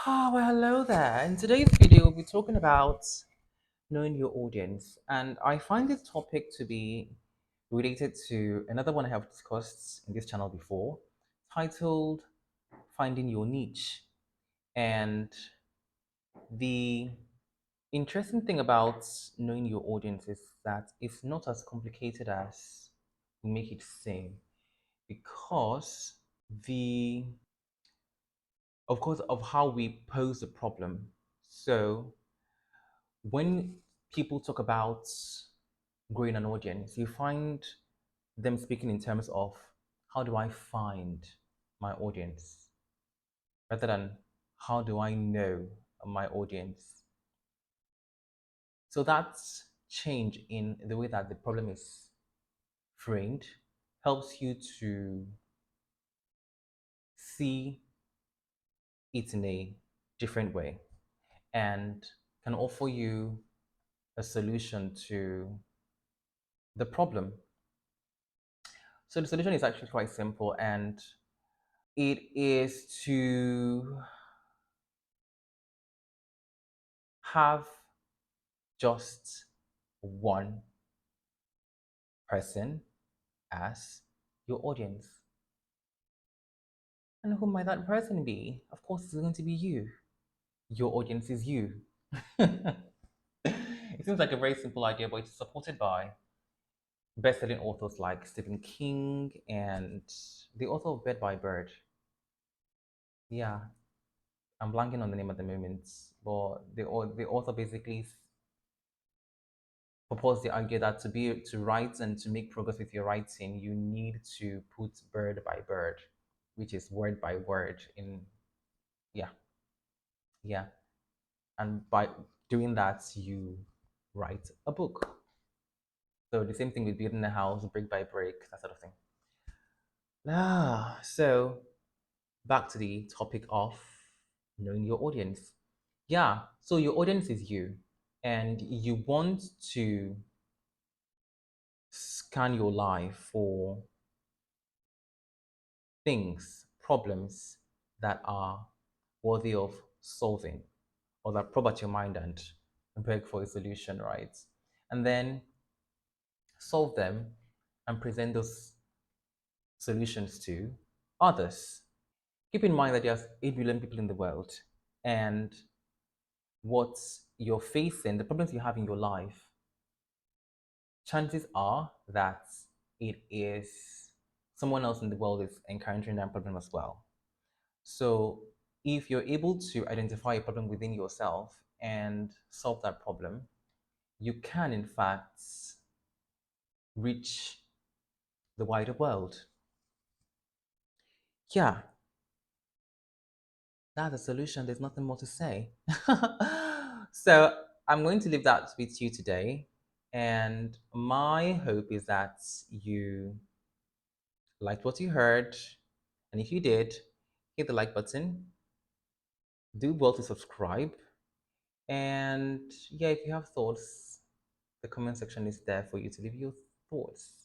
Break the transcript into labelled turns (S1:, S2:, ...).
S1: Well, hello there. In today's video, we'll be talking about knowing your audience. And I find this topic to be related to another one I have discussed in this channel before, titled Finding Your Niche. And the interesting thing about knowing your audience is that it's not as complicated as we make it seem because the of course of how we pose the problem. So when people talk about growing an audience, you find them speaking in terms of how do I find my audience rather than how do I know my audience. So that change in the way that the problem is framed helps you to see it in a different way and can offer you a solution to the problem. So the solution is actually quite simple, and it is to have just one person as your audience. And who might that person be? Of course, it's going to be you. Your audience is you. It seems like a very simple idea, but it's supported by best-selling authors like Stephen King and the author of Bird by Bird. Yeah, I'm blanking on the name at the moment, but the author basically propose the idea that to write and to make progress with your writing, you need to put bird by bird, which is word by word in yeah, yeah. And by doing that, you write a book. So the same thing with building a house, brick by brick, that sort of thing. So back to the topic of knowing your audience. Yeah, so your audience is you, and you want to scan your life for things, problems that are worthy of solving or that probe at your mind and beg for a solution, right? And then solve them and present those solutions to others. Keep in mind that there's 8 billion people in the world, and what you're facing, the problems you have in your life, chances are that it is someone else in the world is encountering that problem as well. So if you're able to identify a problem within yourself and solve that problem, you can in fact reach the wider world. Yeah, that's a solution. There's nothing more to say. So I'm going to leave that with you today. And my hope is that you liked what you heard. And if you did, hit the like button, do well to subscribe. And yeah, if you have thoughts, the comment section is there for you to leave your thoughts.